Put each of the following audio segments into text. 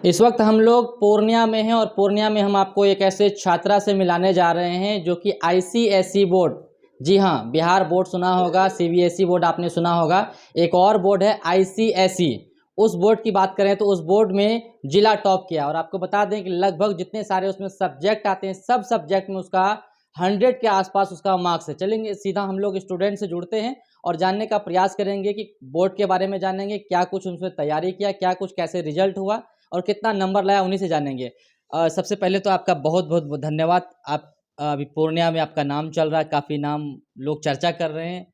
इस वक्त हम लोग पूर्णिया में हैं और पूर्णिया में हम आपको एक ऐसे छात्रा से मिलाने जा रहे हैं जो कि आईसीएसई बोर्ड, जी हाँ, बिहार बोर्ड सुना होगा, सीबीएसई बोर्ड आपने सुना होगा, एक और बोर्ड है आईसीएसई। उस बोर्ड की बात करें तो उस बोर्ड में जिला टॉप किया और आपको बता दें कि लगभग जितने सारे उसमें सब्जेक्ट आते हैं सब सब्जेक्ट में उसका 100 के आसपास उसका मार्क्स है। चलेंगे सीधा हम लोग स्टूडेंट से जुड़ते हैं और जानने का प्रयास करेंगे कि बोर्ड के बारे में जानेंगे, क्या कुछ उसमें तैयारी किया, क्या कुछ कैसे रिजल्ट हुआ और कितना नंबर लाया, उन्हीं से जानेंगे। सबसे पहले तो आपका बहुत बहुत धन्यवाद। आप अभी पूर्णिया में आपका नाम चल रहा है, काफ़ी नाम लोग चर्चा कर रहे हैं,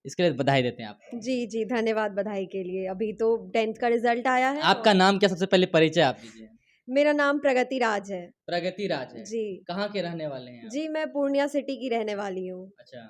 इसके लिए बधाई देते हैं आपको। जी, जी, धन्यवाद बधाई के लिए। अभी तो 10th का रिज़ल्ट आया है आपका और नाम क्या, सबसे पहले परिचय आप दीजिए। मेरा नाम प्रगति राज है। प्रगति राज है। जी। कहाँ के रहने वाले हैं आप? जी, मैं पूर्णिया सिटी की रहने वाली हूँ। अच्छा,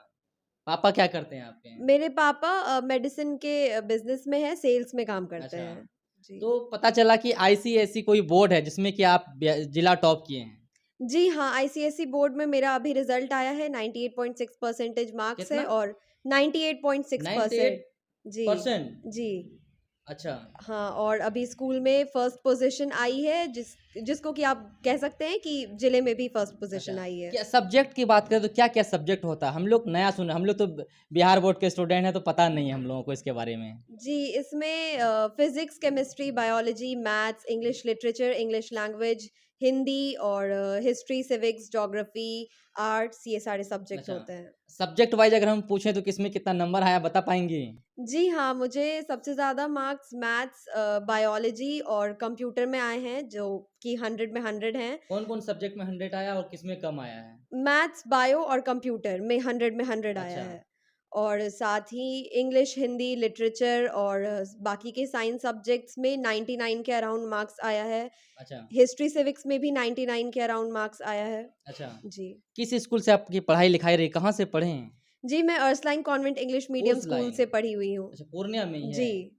पापा क्या करते हैं आपके? मेरे पापा मेडिसिन के बिज़नेस में हैं, सेल्स में काम करते अच्छा, हैं। जी। तो पता चला कि आईसीएसई कोई बोर्ड है जिसमें कि आप जिला टॉप किए हैं। जी हाँ, आईसीएसई बोर्ड में मेरा अभी रिज़ल्ट आया है, 98.6 परसेंटेज मार्क्स है कितना? और 98.6% जी, 98%? जी। अच्छा। हाँ, और अभी स्कूल में फर्स्ट पोज़ीशन आई है जिसको कि आप कह सकते हैं कि जिले में भी फर्स्ट अच्छा, पोज़ीशन आई है। क्या सब्जेक्ट की बात करें तो क्या-क्या सब्जेक्ट होता है? हम लोग नया सुने, हम लोग तो बिहार बोर्ड के स्टूडेंट हैं तो पता नहीं है हम लोगों को इसके बारे में। जी, इसमें physics, chemistry, biology, maths, English literature, English language, Hindi और हिस्ट्री, सिविक्स, ज्योग्राफ़ी, आर्ट्स ये सारे सब्जेक्ट अच्छा, होते हैं। सब्जेक्ट वाइज़ अगर हम पूछें तो किसमें कितना नंबर आया, बता पाएँगी? जी हाँ, मुझे सबसे ज़्यादा मार्क्स मैथ्स, बायोलॉजी और कंप्यूटर में आए हैं जो कि 100 में 100 हैं। कौन-कौन सब्जेक्ट में 100 आया और किसमें कम आया है? मैथ्स, बायो और कंप्यूटर में 100 आया अच्छा, है। और साथ ही इंग्लिश, हिंदी, लिटरेचर और बाकी के साइंस सब्जेक्ट्स में 99 के अराउंड मार्क्स आया है। अच्छा, हिस्ट्री, सिविक्स में भी 99 के अराउंड मार्क्स आया है। अच्छा। जी। किस स्कूल से आपकी पढ़ाई-लिखाई रही? कहाँ से पढ़े हैं? जी, मैं अर्सलाइन कॉन्वेंट इंग्लिश मीडियम उस स्कूल लाइन। से पढ़ी हुई हूँ। अच्छा, पूर्णिया में ही है। जी।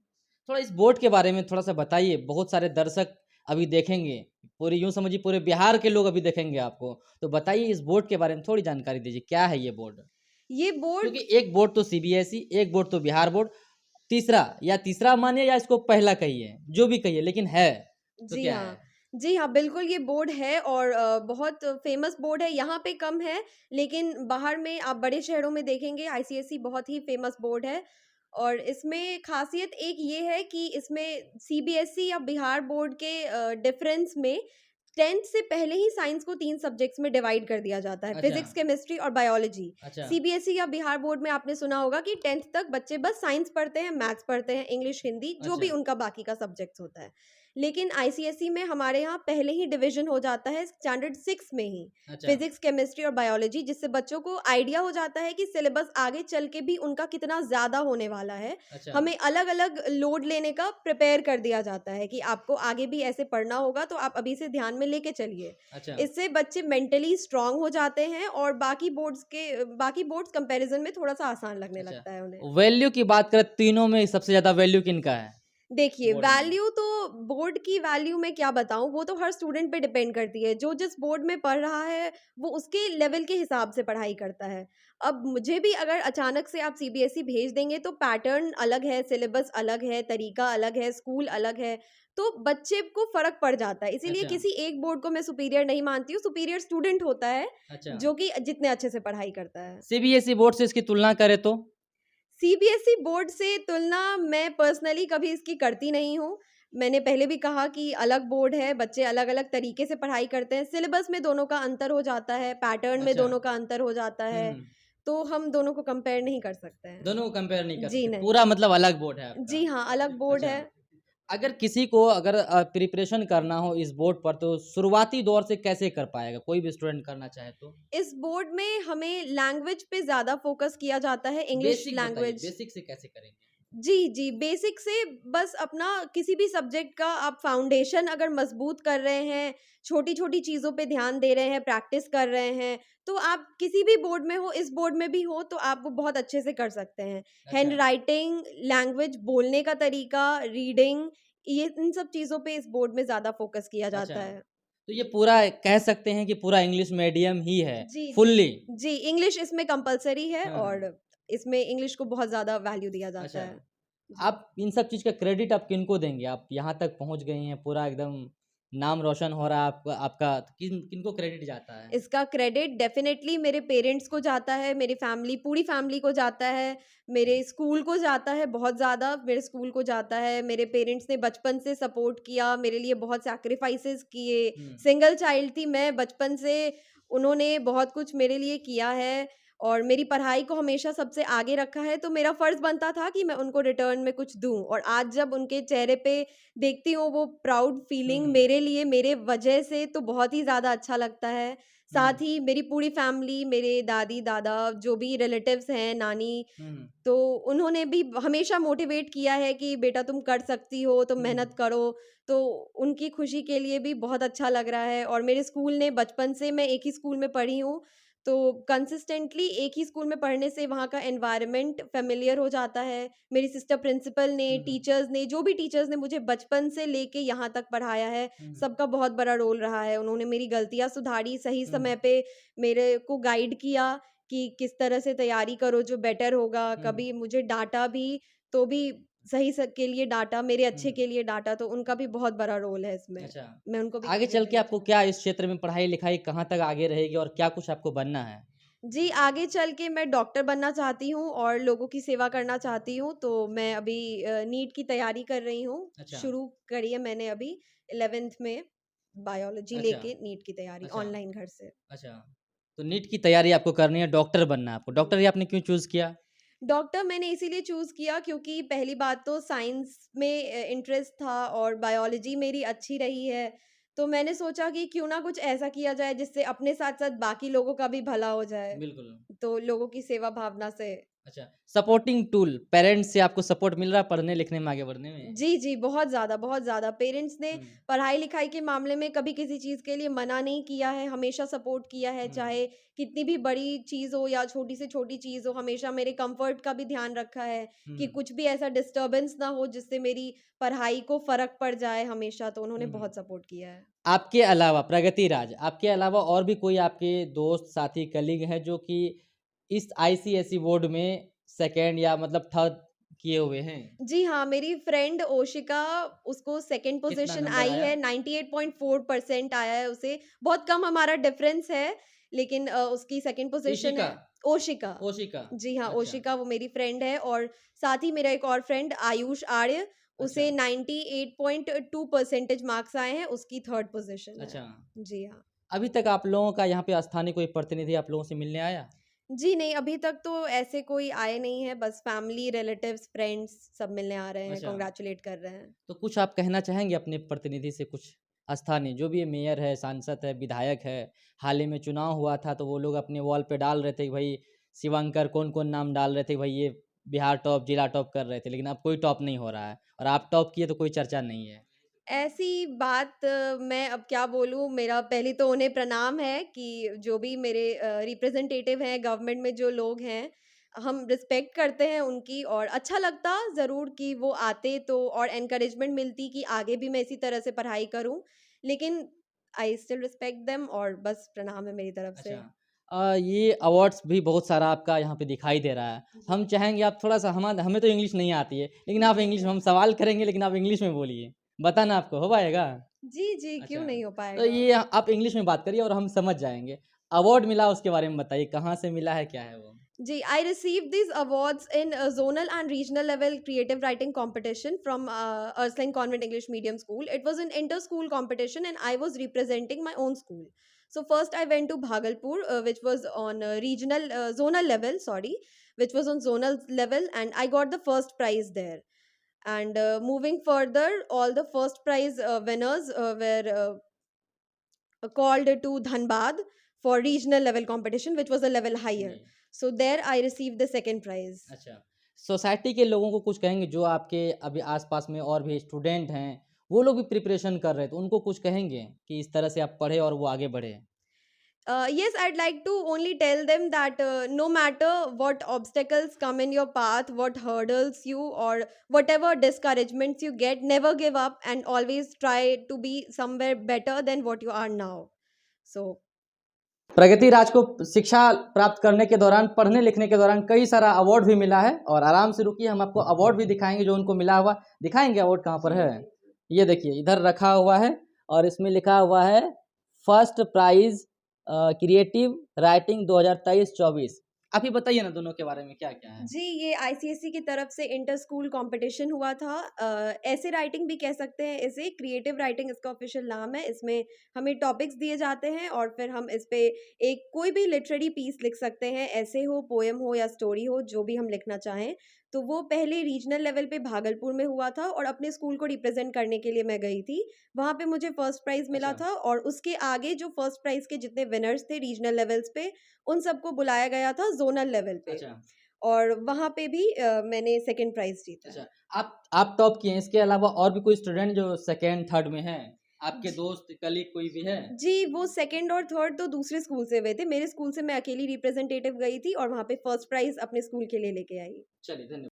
थोड़ा इस बोर्ड के बारे में थोड़ा-सा बताइए, बहुत सारे दर्शक अभी देखेंगे, पूरे यूँ समझिए पूरे बिहार के लोग अभी देखेंगे आपको। तो बताइए इस बोर्ड के बारे में थोड़ी जानकारी दीजिए, क्या है ये बोर्ड? ये बोर्ड क्योंकि एक बोर्ड तो सीबीएसई, एक बोर्ड तो बिहार बोर्ड, तीसरा या तीसरा मानिए या इसको पहला कहिए, जो भी कहिए लेकिन है, तो जी क्या हाँ। है? जी हाँ, बिल्कुल ये बोर्ड है और बहुत फ़ेमस बोर्ड है, यहाँ पे कम है, लेकिन बाहर में आप बड़े शहरों में देखेंगे आईसीएसई बहुत ही फ़ेमस बोर्ड है। और इसमें ख़ासियत एक ये है कि इसमें सीबीएसई या बिहार बोर्ड के डिफ़रेंस में 10th से पहले ही साइंस को 3 सब्जेक्ट्स में डिवाइड कर दिया जाता है, अच्छा, फ़िज़िक्स, केमिस्ट्री और बायोलॉजी। अच्छा, सीबीएसई या बिहार बोर्ड में आपने सुना होगा कि 10th तक बच्चे बस साइंस पढ़ते हैं, मैथ्स पढ़ते हैं, इंग्लिश, हिंदी, जो भी अच्छा, उनका बाकी का सब्जेक्ट्स होता है। लेकिन आईसीएसई में हमारे यहाँ पहले ही डिवीज़न हो जाता है स्टैंडर्ड 6 में ही, अच्छा, फिज़िक्स, केमिस्ट्री और बायोलॉजी, जिससे बच्चों को आइडिया हो जाता है कि सिलेबस आगे चल के भी उनका कितना ज़्यादा होने वाला है। अच्छा, हमें अलग-अलग लोड लेने का प्रिपेयर कर दिया जाता है कि आपको आगे भी ऐसे पढ़ना होगा, तो आप अभी से ध्यान में लेके चलिए। अच्छा, इससे बच्चे मेंटली स्ट्रॉन्ग हो जाते हैं और बाकी बोर्ड्स कंपैरिज़न में थोड़ा-सा आसान लगने अच्छा। लगता है उन्हें। वैल्यू की बात करें तीनों में सबसे ज़्यादा वैल्यू किनका है देखिए, बोर्ड में? वैल्यू तो बोर्ड की वैल्यू मैं क्या बताऊँ, वो तो हर स्टूडेंट पे डिपेंड करती है। जो जिस बोर्ड में पढ़ रहा है, वो उसके लेवल के हिसाब से पढ़ाई करता है। अब मुझे भी अगर अचानक से आप सीबीएसई भेज देंगे, तो पैटर्न अलग है, सिलेबस अलग है, तरीका अलग है, स्कूल अलग है, तो बच्चे को फ़र्क पड़ जाता है। इसीलिए अच्छा, किसी एक बोर्ड को मैं सुपीरियर नहीं मानती हूँ, सुपीरियर स्टूडेंट होता है, अच्छा। जो कि जितने अच्छे से पढ़ाई करता है। सीबीएसई बोर्ड से इसकी तुलना करें तो? सीबीएसई बोर्ड से तुलना मैं पर्सनली कभी इसकी करती नहीं हूँ। मैंने पहले भी कहा कि अलग बोर्ड है, बच्चे अलग-अलग तरीके से पढ़ाई करते हैं, सिलेबस में दोनों का अंतर हो जाता है, पैटर्न में अच्छा। दोनों का अंतर हो जाता हुँ, है, हुँ। तो हम दोनों को कंपेयर नहीं कर सकते हैं। दोनों को कंपेयर नहीं कर जी, सकते, नहीं। पूरा मतलब अलग बोर्ड है आपका। जी हाँ, अलग बोर्ड अच्छा, है। अगर किसी को अगर प्रिपरेशन करना हो इस बोर्ड पर तो शुरुआती दौर से कैसे कर पाएगा? कोई भी स्टूडेंट करना चाहे तो? इस बोर्ड में हमें लैंग्वेज पे ज़्यादा फ़ोकस किया जाता है, इंग्लिश बेसिक बताइए, लैंग्वेज। बेसिक से कैसे करेंगे? जी, जी, बेसिक से बस अपना किसी भी सब्जेक्ट का आप फाउंडेशन अगर मज़बूत कर रहे हैं, छोटी-छोटी चीज़ों पे ध्यान दे रहे हैं, प्रैक्टिस कर रहे हैं, तो आप किसी भी बोर्ड में हो, इस बोर्ड में भी हो, तो आप वो बहुत अच्छे से कर सकते हैं। अच्छा, हैंडराइटिंग, लैंग्वेज बोलने का तरीका, रीडिंग, ये इन सब चीज़ों पे इस बोर्ड में ज़्यादा फ़ोकस किया अच्छा। जाता है। तो ये पूरा कह सकते हैं कि पूरा इंग्लिश मीडियम ही है, जी, जी। फुल्ली? जी, इंग्लिश इसमें कंपल्सरी है हाँ, हाँ। और इसमें इंग्लिश को बहुत ज़्यादा वैल्यू दिया जाता अच्छा, है। जी। आप इन सब चीज़ का क्रेडिट आप किनको देंगे? आप यहाँ तक पहुँच गई हैं, पूरा एकदम नाम रोशन हो रहा है आपका आपका, तो किनको क्रेडिट जाता है? इसका क्रेडिट डेफ़िनेटली मेरे पेरेंट्स को जाता है, मेरी फैमिली पूरी फैमिली को जाता है, मेरे स्कूल को जाता है बहुत ज़्यादा, मेरे स्कूल को जाता है, मेरे पेरेंट्स ने बचपन से सपोर्ट किया, मेरे लिए बहुत सैक्रिफाइसेस किए। हुँ, सिंगल चाइल्ड थी मैं बचपन से, उन्होंने बहुत कुछ मेरे लिए किया है और मेरी पढ़ाई को हमेशा सबसे आगे रखा है, तो मेरा फ़र्ज़ बनता था कि मैं उनको रिटर्न में कुछ दूँ और आज जब उनके चेहरे पे देखती हूँ वो प्राउड हुँ, फीलिंग हुँ, मेरे लिए, मेरे वजह से, तो बहुत ही ज़्यादा अच्छा लगता है। हुँ, साथ ही मेरी पूरी फैमिली, मेरे दादी-दादा, जो भी रिलेटिव्स हैं, नानी, हुँ, तो उन्होंने भी हमेशा मोटिवेट किया है कि बेटा तुम कर सकती हो, तुम हुँ, मेहनत करो। तो उनकी खुशी के लिए भी बहुत अच्छा लग रहा है और मेरे स्कूल ने बचपन से मैं एक ही स्कूल में पढ़ी हूँ, तो कंसिस्टेंटली एक ही स्कूल में पढ़ने से वहाँ का एनवायरनमेंट फ़ैमिलियर हो जाता है। मेरी सिस्टर प्रिंसिपल ने, हुँ, हुँ, टीचर्स ने, जो भी टीचर्स ने मुझे बचपन से लेके यहाँ तक पढ़ाया है, हुँ, सबका बहुत बड़ा रोल रहा है। उन्होंने मेरी गलतियाँ सुधारी, सही हुँ, समय पे मेरे को गाइड किया कि किस तरह से तैयारी करो जो बेटर होगा। हुँ, कभी मुझे डाँटा भी, तो भी सही स के लिए डाँटा, मेरे अच्छे हुँ, के लिए डाँटा, तो उनका भी बहुत बड़ा रोल है इसमें। अच्छा। मैं उनको भी आगे क्रेडिट चल के देना आपको चाहूँगी। क्या इस क्षेत्र में पढ़ाई-लिखाई कहाँ तक आगे रहेगी और क्या कुछ आपको बनना है? जी, आगे चल के मैं डॉक्टर बनना चाहती हूँ और लोगों की सेवा करना चाहती हूँ, तो मैं अभी नीट की तैयारी कर रही हूँ। अच्छा, शुरू करी है मैंने अभी 11th में बायोलॉजी अच्छा, लेके नीट की तैयारी अच्छा, ऑनलाइन घर से। अच्छा। तो नीट की तैयारी आपको करनी है, डॉक्टर बनना है आपको। डॉक्टर ही आपने क्यों चूज़ किया? डॉक्टर मैंने इसीलिए चूज़ किया क्योंकि पहली बात तो साइंस में इंटरेस्ट था और बायोलॉजी मेरी अच्छी रही है। तो मैंने सोचा कि क्यों ना कुछ ऐसा किया जाए जिससे अपने साथ-साथ बाकी लोगों का भी भला हो जाए। बिल्कुल। तो लोगों की सेवा भावना से। अच्छा, सपोर्टिंग टूल पेरेंट्स से आपको सपोर्ट मिल रहा है पढ़ने-लिखने में, आगे बढ़ने में? जी, जी, बहुत ज़्यादा, बहुत ज़्यादा। पेरेंट्स ने हुँ, पढ़ाई-लिखाई के मामले में कभी किसी चीज़ के लिए मना नहीं किया है, हमेशा सपोर्ट किया है, हुँ, चाहे कितनी भी बड़ी चीज़ हो या छोटी से छोटी चीज़ हो, हमेशा मेरे कम्फ़र्ट का भी ध्यान रखा है कि हुँ, कुछ भी ऐसा डिस्टर्बेंस ना हो जिससे मेरी पढ़ाई को फ़र्क पड़ जाए हमेशा, तो उन्होंने हुँ, हुँ। बहुत सपोर्ट किया है। आपके अलावा प्रगति राज, आपके अलावा और भी कोई आपके दोस्त, साथी, कलीग हैं जो कि इस आईसीएसई बोर्ड में सेकंड या मतलब थर्ड किए हुए हैं? जी हाँ, मेरी फ्रेंड ओशिका, उसको सेकंड कितना पोज़ीशन नंबर आई आया? है, 98.4% आया है उसे। बहुत कम हमारा डिफ़रेंस है, लेकिन उसकी सेकंड पोज़ीशन ईशिका, है। ओशिका। ओशिका, जी हाँ, अच्छा, ओशिका वो मेरी फ्रेंड है और साथ ही मेरा एक और फ्रेंड आयुष आर्य, अच्छा, उसे 98.2 परसेंटेज मार्क्स आए हैं, उसकी थर्ड पोज़ीशन है। अच्छा। जी हाँ। अभी तक आप लोगों का यहाँ पे स्थानीय कोई प्रतिनिधि आप लोगों से मिलने आया? जी नहीं, अभी तक तो ऐसे कोई आए नहीं हैं, बस फैमिली, रिलेटिव्स, फ्रेंड्स सब मिलने आ रहे हैं, अच्छा, कांग्रेचुलेट कर रहे हैं। तो कुछ आप कहना चाहेंगे अपने प्रतिनिधि से कुछ? स्थानीय जो भी है, मेयर है, सांसद है, विधायक है, हाल ही में चुनाव हुआ था तो वो लोग अपने वॉल पे डाल रहे थे कि भाई शिवांकर कौन-कौन नाम डाल रहे थे कि भाई ये बिहार टॉप, जिला टॉप कर रहे थे, लेकिन अब कोई टॉप नहीं हो रहा है और आप टॉप किए तो कोई चर्चा नहीं है। ऐसी बात मैं अब क्या बोलूँ, मेरा पहले तो उन्हें प्रणाम है कि जो भी मेरे रिप्रेजेंटेटिव हैं, गवर्नमेंट में जो लोग हैं, हम रिस्पेक्ट करते हैं उनकी और अच्छा लगता ज़रूर कि वो आते तो और एनकरेजमेंट मिलती कि आगे भी मैं इसी तरह से पढ़ाई करूँ। लेकिन आई स्टिल रिस्पेक्ट देम और बस प्रणाम है मेरी तरफ अच्छा। से। ये अवार्ड्स भी बहुत सारा आपका यहाँ पे दिखाई दे रहा है। जी। हम चाहेंगे आप थोड़ा-सा हमें तो इंग्लिश नहीं आती है, लेकिन आप इंग्लिश में हम सवाल करेंगे लेकिन आप इंग्लिश में बोलिए। बताना आपको हो पाएगा? जी, जी, क्यों अच्छा। नहीं हो तो पाएगा? ये आप इंग्लिश में बात करिए और हम समझ जाएँगे। अवार्ड मिला उसके बारे में बताइए, कहाँ से मिला है, क्या है वो? Ji, I received these awards in zonal and regional level creative writing competition from Ursuline Convent English Medium School. It was an inter-school competition and I was representing my own school. So first I went to Bhagalpur, which was on zonal level, sorry, which was on zonal level and I got the first prize there. And moving further, all the first prize winners were called to Dhanbad for regional level competition, which was a level higher. जी, So there I received the second prize. अच्छा। Society के लोगों को कुछ कहेंगे जो आपके अभी आस-पास में और भी स्टूडेंट हैं, वो लोग भी प्रिपरेशन कर रहे हैं, तो उनको कुछ कहेंगे कि इस तरह से आप पढ़ें और वो आगे बढ़े? Yes, I'd like to only tell them that no matter what obstacles come in your path, what hurdles you, or whatever discouragements you get, never give up and always try to be somewhere better than what you are now. So, प्रगति राज को शिक्षा प्राप्त करने के दौरान, पढ़ने-लिखने के दौरान कई सारा अवार्ड भी मिला है और आराम से रुकिए हम आपको अवार्ड भी दिखाएँगे जो उनको मिला हुआ। दिखाएँगे अवार्ड कहाँ पर जी है? जी ये देखिए इधर रखा हुआ है और इसमें लिखा हुआ है फर्स्ट प्राइज क्रिएटिव राइटिंग 2023-24। आप ही बताइए ना दोनों के बारे में क्या क्या है। जी, ये आईसीएसई की तरफ से इंटर स्कूल कंपटीशन हुआ था। ऐसे राइटिंग भी कह सकते हैं इसे, क्रिएटिव राइटिंग इसका ऑफिशियल नाम है। इसमें हमें टॉपिक्स दिए जाते हैं और फिर हम इस पे एक कोई भी लिटरेरी पीस लिख सकते हैं, ऐसे हो, पोएम हो या स्टोरी हो, जो भी हम लिखना चाहें। तो वो पहले रीजनल लेवल पे भागलपुर में हुआ था और अपने स्कूल को रिप्रेजेंट करने के लिए मैं गई थी। वहाँ पे मुझे फर्स्ट प्राइज़ मिला अच्छा था और उसके आगे जो फर्स्ट प्राइज़ के जितने विनर्स थे रीजनल लेवल्स पे, उन सबको बुलाया गया था ज़ोनल लेवल पे। अच्छा और वहाँ पे भी मैंने सेकंड प्राइज़ जीता है। अच्छा। आप टॉप किए हैं, इसके अलावा और भी कोई स्टूडेंट जो सेकेंड थर्ड में है, आपके ज दोस्त कलीग कोई भी है? जी, वो सेकंड और थर्ड तो दूसरे स्कूल से हुए थे। मेरे स्कूल से मैं अकेली रिप्रेजेंटेटिव गई थी और वहाँ पे फर्स्ट प्राइज़ अपने स्कूल के लिए लेके आई। चलिए धन्यवाद।